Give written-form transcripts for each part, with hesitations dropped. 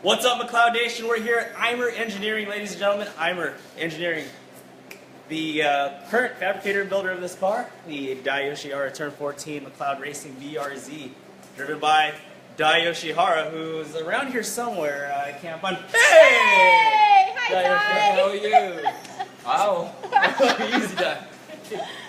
What's up, McLeod Nation? We're here at Eimer Engineering, ladies and gentlemen. Eimer Engineering, the current fabricator and builder of this car, the Dai Yoshihara Turn 14 McLeod Racing VRZ, driven by Dai Yoshihara, who's around here somewhere. I can't find. Hey! Hi, Dai Yoshihara, how are you? Wow. Easy, Dai.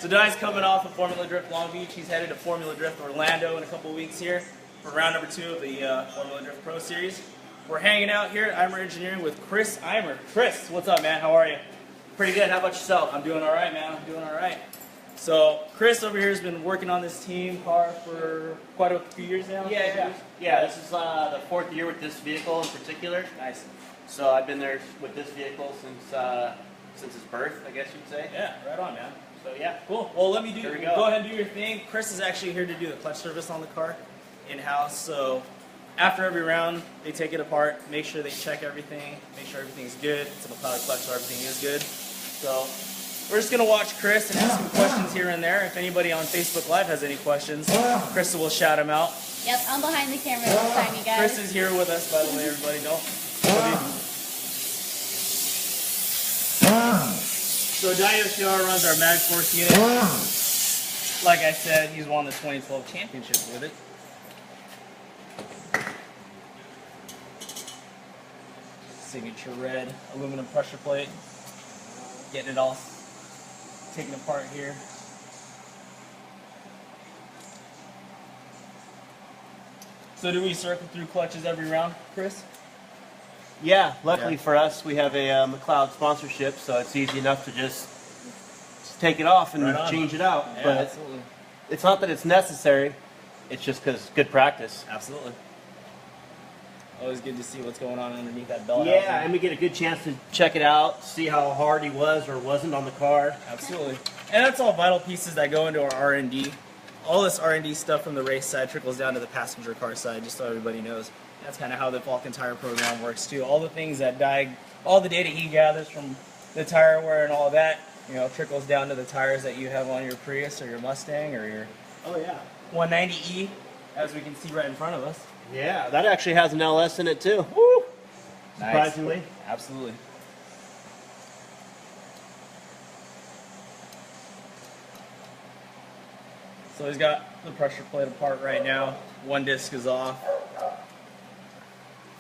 So Dai's coming off of Formula Drift Long Beach. He's headed to Formula Drift Orlando in a couple weeks here for round number 2 of the Formula Drift Pro Series. We're hanging out here at Eimer Engineering with Chris Eimer. Chris, what's up, man? How are you? Pretty good. How about yourself? I'm doing all right, man. I'm doing all right. So Chris over here has been working on this team car for quite a few years now. Yeah. This is the 4th year with this vehicle in particular. Nice. So I've been there with this vehicle since its birth, I guess you'd say. Yeah, right on, man. So yeah. Cool. Well, let me Here we go go. ahead and do your thing. Chris is actually here to do the clutch service on the car in-house. So after every round, they take it apart, make sure they check everything, make sure everything's good. It's a McLeod clutch, so everything is good. So we're just going to watch Chris and ask him questions here and there. If anybody on Facebook Live has any questions, Krista will shout them out. Yep, I'm behind the camera this time, you guys. Chris is here with us, by the way, everybody. So Dai Yoshihara runs our Mag Force unit. Like I said, he's won the 2012 championship with it. Signature red aluminum pressure plate. Getting it all taken apart here. So do we circle through clutches every round, Chris? Yeah. Luckily for us, we have a McLeod sponsorship, so it's easy enough to just take it off and change it out. Yeah, but absolutely. it's not that it's necessary. It's just because it's good practice. Absolutely. Always good to see what's going on underneath that belt. Yeah, and we get a good chance to check it out, see how hard he was or wasn't on the car. Absolutely. And that's all vital pieces that go into our R&D. All this R&D stuff from the race side trickles down to the passenger car side, just so everybody knows. That's kind of how the Falcon tire program works too. All the things that all the data he gathers from the tire wear and all that, trickles down to the tires that you have on your Prius or your Mustang or your 190E, as we can see right in front of us. Yeah, that actually has an LS in it too. Woo! Nice. Surprisingly. Absolutely. So he's got the pressure plate apart right now. One disc is off.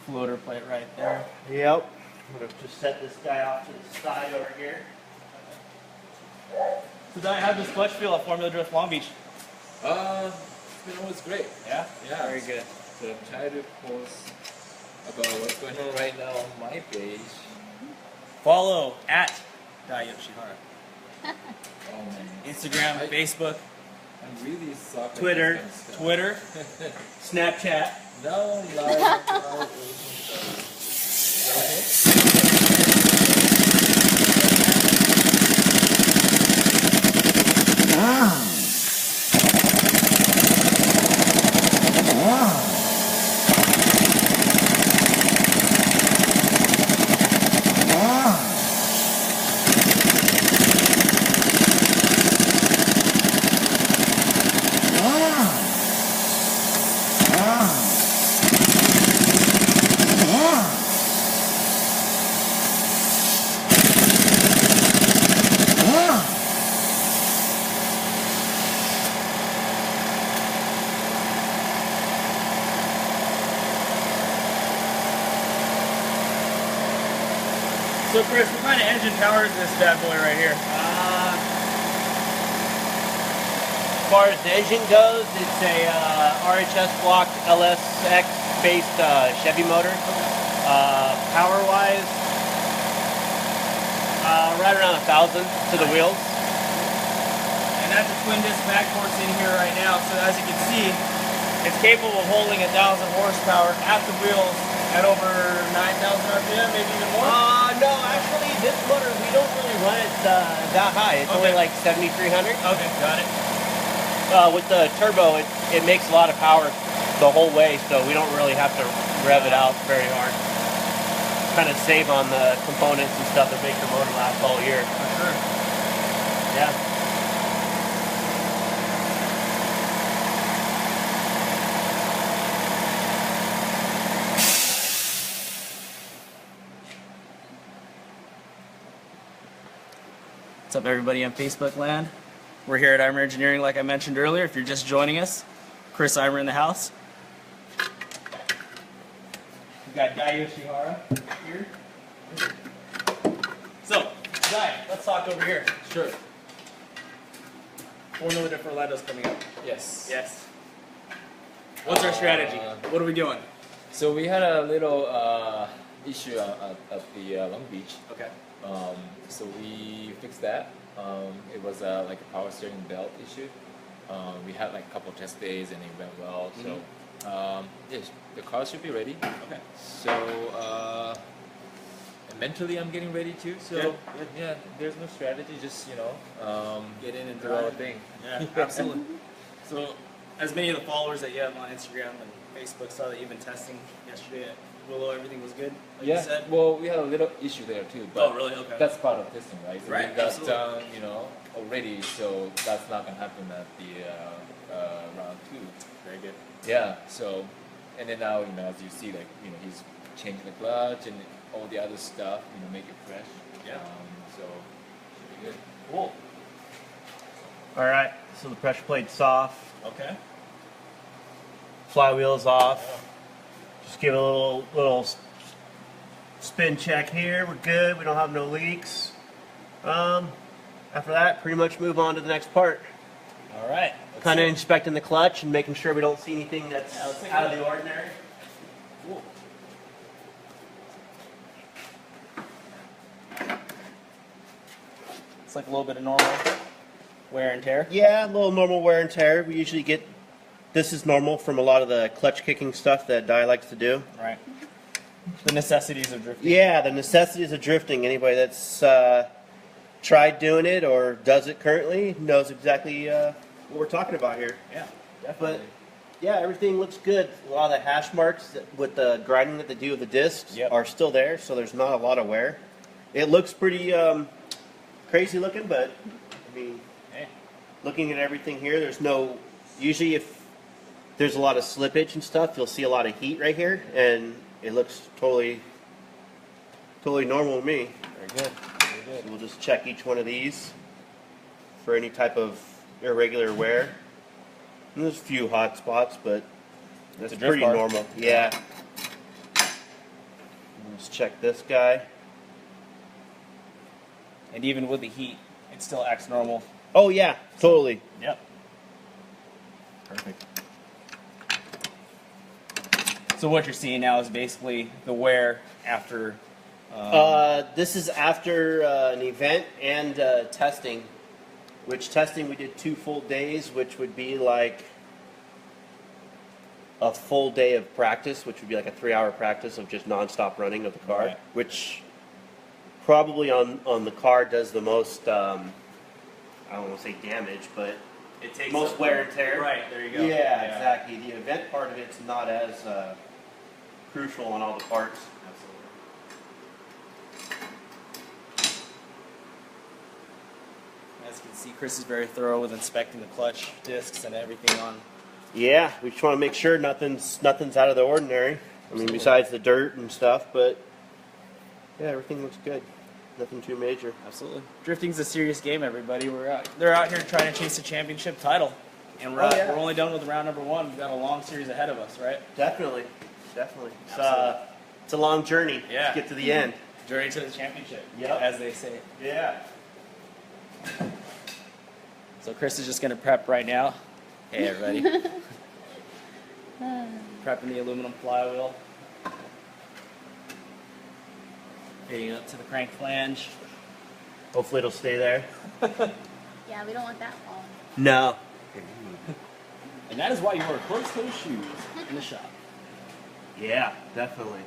Floater plate right there. Yep. I'm going to just set this guy off to the side over here. So Dai, how'd this clutch feel at Formula Drift Long Beach? It was great. Yeah? Yeah. Very good. So I'm trying to post about what's going on right now on my page. Follow at Dai Yoshihara. Oh man. Instagram, Facebook, I'm really suck at Twitter, this kind of Snapchat. stuff. No, live. So Chris, what kind of engine power is this bad boy right here? As far as the engine goes, it's a RHS block LSX based Chevy motor. Power-wise, right around 1,000 to the wheels. And that's a twin disc Mag Force in here right now. So as you can see, it's capable of holding 1,000 horsepower at the wheels at over 9,000 RPM, maybe even more. No, actually, this motor, we don't really run it that high. It's only like 7,300. Okay, got it. With the turbo, it makes a lot of power the whole way, so we don't really have to rev it out very hard. Kind of save on the components and stuff that make the motor last all year. For sure. Yeah. What's up, everybody on Facebook land? We're here at Eimer Engineering, like I mentioned earlier. If you're just joining us, Chris Eimer in the house. We've got Dai Yoshihara here. So, Dai, let's talk over here. Sure. 4mm for Orlando's coming up. Yes. Yes. What's our strategy? What are we doing? So we had a little issue at the Long Beach. Okay. So we fixed that. It was like a power steering belt issue. We had like a couple of test days and it went well. So yes, the car should be ready. Okay. So and mentally I'm getting ready too. So Good. yeah, there's no strategy. Just Get in and do our drive. thing. Yeah, absolutely. So, as many of the followers that you have on Instagram and Facebook saw that you've been testing yesterday at Willow, everything was good, like you Yeah. said? Well, we had a little issue there too. But Oh, really? Okay. That's part of testing, right? So Right, we got absolutely. done, already. So that's not gonna happen at the round 2. Very good. Yeah. So, and then now, as you see, like, he's changing the clutch and all the other stuff, make it fresh. Yeah. So should be good. Cool. All right, so the pressure plate's off, Okay. flywheel's off. Just give it a little spin check here. We're good. We don't have no leaks. After that, pretty much move on to the next part. All right. Kind of inspecting the clutch and making sure we don't see anything that's Yeah, let's take a out of look. the ordinary. Cool. It's like a little bit of normal wear and tear. Yeah, a little normal wear and tear. We usually get, this is normal from a lot of the clutch kicking stuff that Dai likes to do. Right. The necessities of drifting. Yeah, the necessities of drifting. Anybody that's tried doing it or does it currently knows exactly what we're talking about here. Yeah, But definitely. yeah, everything looks good. A lot of the hash marks with the grinding that they do with the discs Yep. are still there, so there's not a lot of wear. It looks pretty crazy looking, but I mean, Hey. looking at everything here, there's no. Usually, if there's a lot of slippage and stuff, you'll see a lot of heat right here, and it looks totally normal to me. Very good. Very good. So we'll just check each one of these for any type of irregular wear. And there's a few hot spots, but that's a drift pretty car. normal. Yeah. Let's check this guy. And even with the heat, it still acts normal. Oh yeah, totally. Yep. Perfect. So what you're seeing now is basically the wear after. This is after an event and testing. Which testing we did 2 full days, which would be like a full day of practice, which would be like a 3-hour practice of just nonstop running of the car, Right. which probably on the car does the most. I don't want to say damage, but It takes most up- wear and tear. Right, there you go. Yeah, exactly. The event part of it's not as crucial on all the parts. As you can see, Chris is very thorough with inspecting the clutch discs and everything on. Yeah, we just want to make sure nothing's out of the ordinary. I mean, besides the dirt and stuff, but yeah, everything looks good. Nothing too major. Absolutely. Drifting's a serious game, everybody. They're out here trying to chase a championship title. And we're, Oh, yeah. we're only done with round number 1. We've got a long series ahead of us, right? Definitely. It's, Absolutely. it's a long journey Yeah. to get to the end. Journey to the championship, Yep. as they say. Yeah. So Chris is just going to prep right now. Hey, everybody. Prepping the aluminum flywheel. Fitting up to the crank flange. Hopefully it'll stay there. Yeah, we don't want that long. No. And that is why you wear closed-toe shoes in the shop. Yeah, definitely.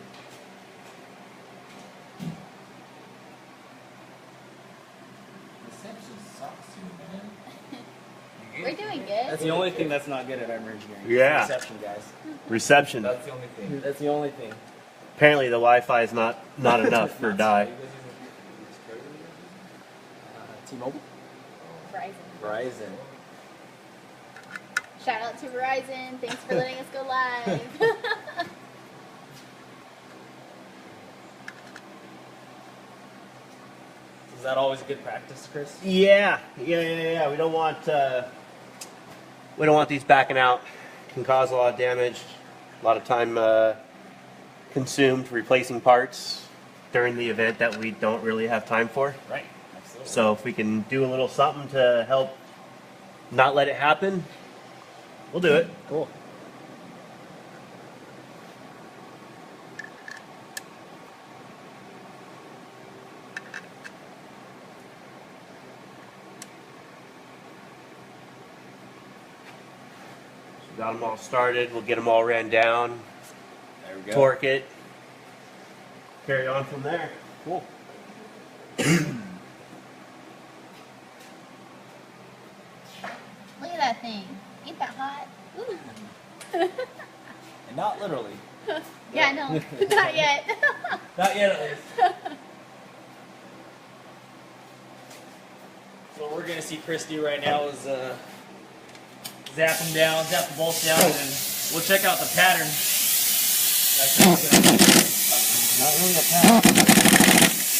Reception sucks, man. We're doing good. That's the only thing that's not good at Eimer Engineering. Yeah. Reception, guys. Reception. That's the only thing. That's the only thing. Apparently the Wi-Fi is not enough for Dai. T-Mobile? Verizon. Verizon. Shout out to Verizon. Thanks for letting us go live. Is that always a good practice, Chris? Yeah. We don't want these backing out. Can cause a lot of damage, a lot of time consumed replacing parts during the event that we don't really have time for. Right. Absolutely. So if we can do a little something to help not let it happen, we'll do it. Cool. Got them all started. We'll get them all ran down. There we go. Torque it. Carry on from there. Cool. Look at that thing. Ain't that hot? Ooh. And not literally. Yeah, no, not yet. Not yet, at least. So what we're gonna see Chris do right now is zap them down, zap the bolts down, and then we'll check out the pattern. Not really a pattern.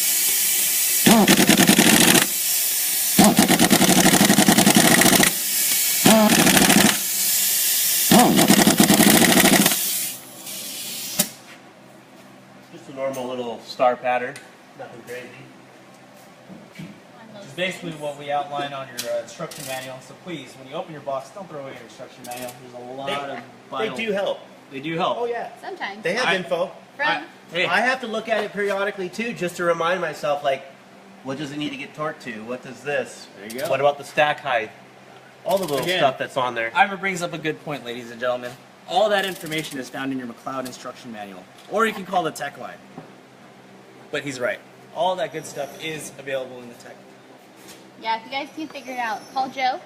Just a normal little star pattern. Nothing crazy. It's basically what we outline on your instruction manual. So please, when you open your box, don't throw away your instruction manual. There's a lot of vital. They do help. They do help. Oh yeah. Sometimes. They have info. From Hey, I have to look at it periodically too, just to remind myself, like, what does it need to get torqued to? What does this? There you go. What about the stack height? All the little Again, stuff that's on there. Eimer brings up a good point, ladies and gentlemen. All that information is found in your McLeod instruction manual, or you can call the tech line. But he's right. All that good stuff is available in the tech. yeah, if you guys can figure it out, call Joe.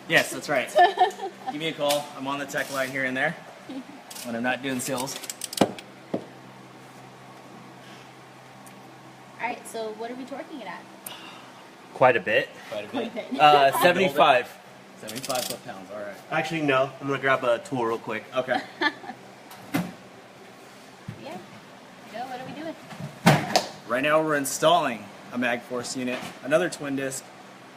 Yes, that's right. Give me a call. I'm on the tech line here and there when I'm not doing sales. All right, so what are we torquing it at? Quite a bit. Quite a bit. 75. 75 foot-pounds. All right. Actually, no. I'm gonna grab a tool real quick. Okay. Yeah. Joe, what are we doing? Right now we're installing a Mag Force unit, another twin disc,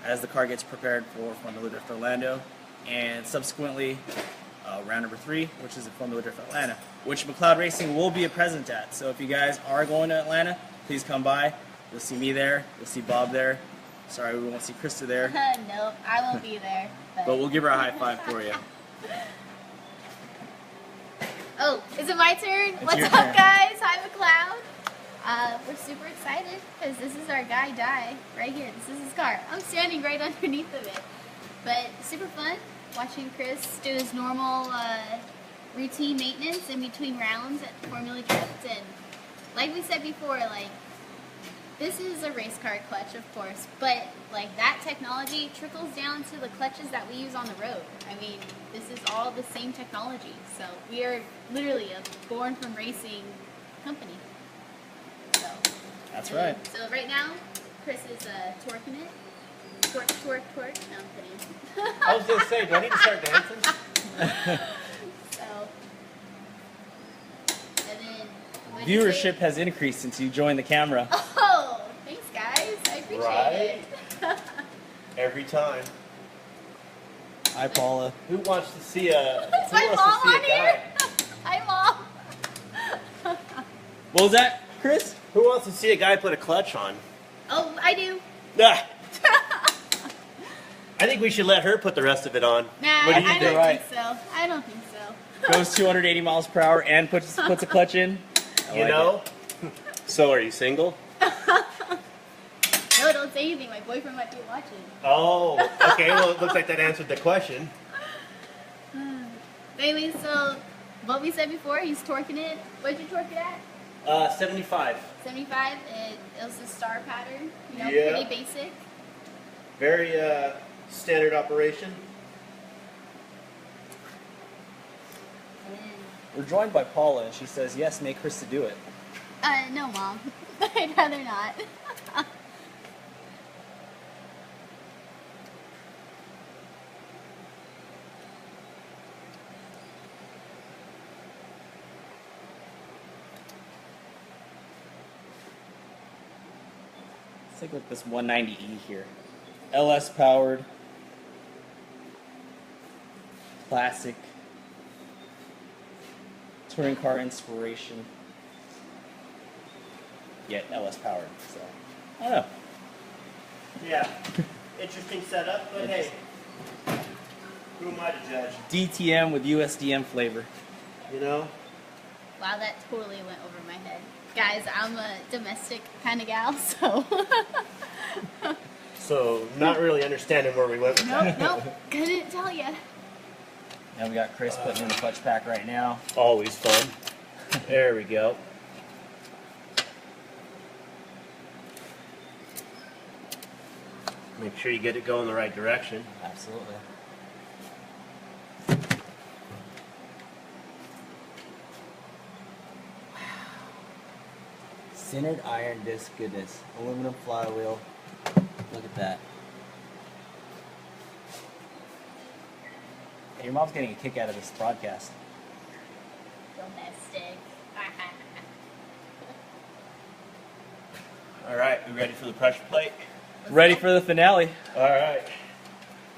as the car gets prepared for Formula Drift Orlando, and subsequently round number 3, which is the Formula Drift Atlanta, which McLeod Racing will be a present at. So if you guys are going to Atlanta, please come by. You'll see me there. You'll see Bob there. Sorry, we won't see Krista there, Nope, I won't be there. but we'll give her a high five for you. Oh, is it my turn? What's your up, turn. guys? Hi, McLeod. We're super excited because this is our guy, Dai, right here. This is his car. I'm standing right underneath of it. But super fun watching Chris do his normal routine maintenance in between rounds at Formula Drift. And like we said before, like, this is a race car clutch, of course, but like that technology trickles down to the clutches that we use on the road. I mean, this is all the same technology. So we are literally a born from racing company. So That's right. So right now, Chris is torquing it. Torque, torque, torque. No, I'm kidding. I was gonna say, do I need to start dancing? So, and then what'd you say? Viewership has increased since you joined the camera. Oh, thanks guys. I appreciate Right. it. Every time. Hi, Paula. Who wants to see a? Is Who my wants mom to see on a guy? here? Hi, mom. What was that, Chris? Who wants to see a guy put a clutch on? Oh, I do. Ah. I think we should let her put the rest of it on. Nah, What do you I think? don't Right. think so. I don't think so. Goes 280 miles per hour and puts a clutch in. I You like know? So, are you single? No, don't say anything. My boyfriend might be watching. Oh, okay. Well, it looks like that answered the question. Anyway, so what we said before, he's torquing it. What did you torque it at? 75. 75. It was a star pattern. You know, Yeah. pretty basic. Very standard operation. And then, We're joined by Paula, and she says, yes, make Krista do it. no, mom. I'd rather not. take a look at this 190E here. LS powered. Classic. Touring car inspiration. Yet LS powered. So, I don't know. Yeah. Interesting setup, but hey, who am I to judge? DTM with USDM flavor. You know? Wow, that totally went over my head. Guys, I'm a domestic kind of gal, so. So, not really understanding where we went with that. Nope, couldn't tell you. And we got Chris putting in the clutch pack right now. Always fun. There we go. Make sure you get it going the right direction. Absolutely. Centered iron disc goodness. Aluminum flywheel. Look at that. Hey, your mom's getting a kick out of this broadcast. Domestic. All right, we ready for the pressure plate? Ready for the finale. All right.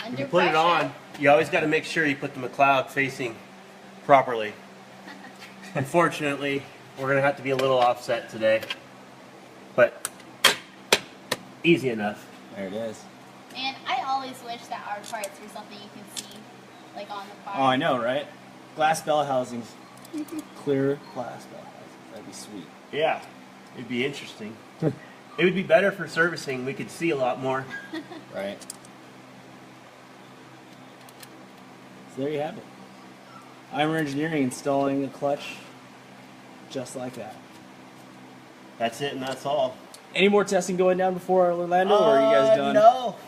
Under You put it pressure. on. You always got to make sure you put the McLeod facing properly. Unfortunately, we're going to have to be a little offset today. But easy enough. There it is. And I always wish that our parts were something you can see, like on the car. Oh, I know, right? Glass bell housings. Clear glass bell housings. That'd be sweet. Yeah, it'd be interesting. It would be better for servicing. We could see a lot more. Right. So there you have it. Eimer Engineering installing a clutch just like that. That's it, and that's all. Any more testing going down before Orlando, or are you guys done?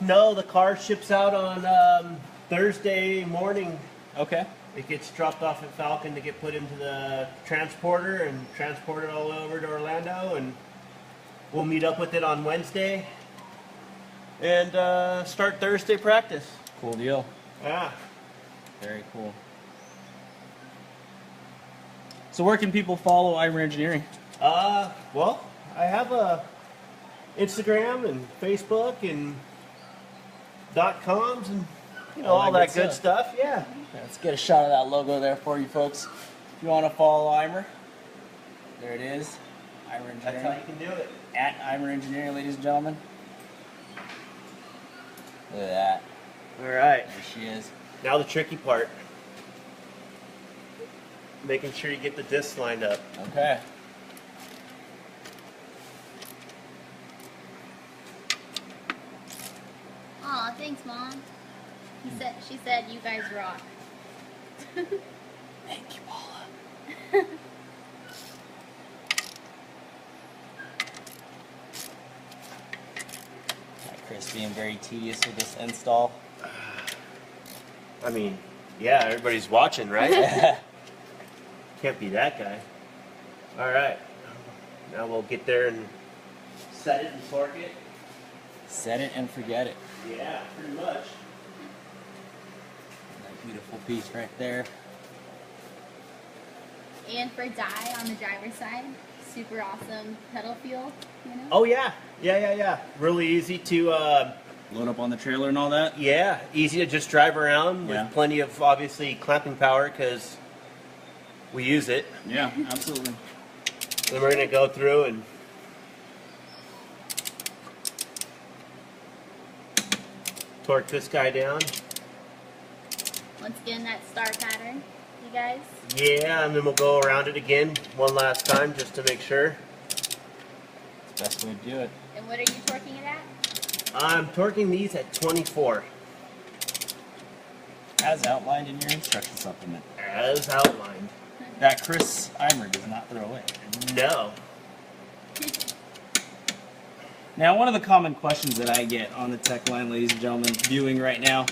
No. The car ships out on Thursday morning. Okay. It gets dropped off at Falcon to get put into the transporter and transported all over to Orlando, and we'll meet up with it on Wednesday and start Thursday practice. Cool deal. Yeah. Very cool. So where can people follow Eimer Engineering? Well, I have a Instagram and Facebook and .coms and all that good stuff. Yeah. Let's get a shot of that logo there for you folks. If you want to follow Eimer, there it is. Eimer Engineering. That's how you can do it. At Eimer Engineering, ladies and gentlemen. Look at that. All right. There she is. Now the tricky part. Making sure you get the discs lined up. Okay. Aw, thanks, Mom. She said you guys rock. Thank you, Paula. Chris being very tedious with this install. I mean, yeah, everybody's watching, right? Can't be that guy. All right. Now we'll get there and set it and torque it. Set it and forget it. Yeah, pretty much. That beautiful piece right there. And for Dai on the driver's side, super awesome pedal feel, Oh yeah, yeah. Really easy to, Load up on the trailer and all that. yeah, easy to just drive around Yeah. with plenty of obviously clamping power because we use it. Yeah, absolutely. Then we're gonna go through and torque this guy down. Once again, that star pattern, you guys. Yeah, and then we'll go around it again one last time just to make sure. It's the best way to do it. And what are you torquing it at? I'm torquing these at 24, As outlined in your instruction supplement. as outlined. That Chris Eimer does not throw away. No. Now, one of the common questions that I get on the tech line, ladies and gentlemen, viewing right now,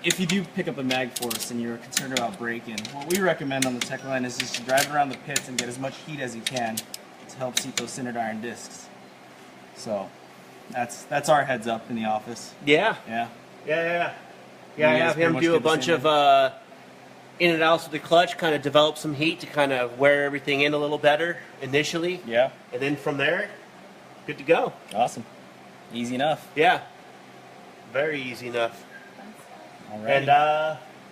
if you do pick up a Mag Force and you're concerned about braking, what we recommend on the tech line is just to drive around the pits and get as much heat as you can to help seat those centered iron discs. So, that's our heads up in the office. Yeah. Yeah. Yeah, You I guys have pretty him much do did a the bunch same of in and outs with the clutch, kind of develop some heat to kind of wear everything in a little better initially. Yeah. And then from there, good to go. Awesome. Easy enough. Yeah, very easy enough. All right. And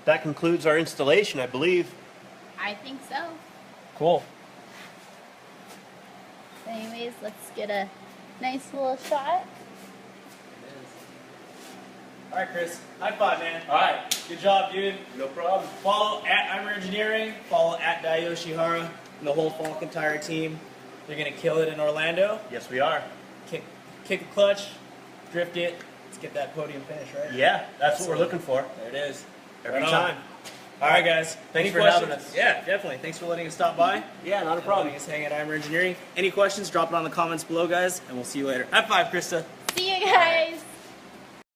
that concludes our installation, I believe. I think so. Cool. So anyways, let's get a nice little shot. All right, Chris. High five, man. All right. Good job, dude. No problem. Follow at Eimer Engineering. Follow at Dai Yoshihara and the whole Falcon Tire team. They're gonna kill it in Orlando. Yes, we are. Kick a clutch, drift it. Let's get that podium finish, right? Yeah, that's what we're looking for. There it is. Every Right on. time. All right, guys. Thanks Any for questions? having us. Yeah, definitely. Thanks for letting us stop by. Yeah, not a And problem. letting us hang at Eimer Engineering. Any questions? Drop it on the comments below, guys, and we'll see you later. High five, Krista.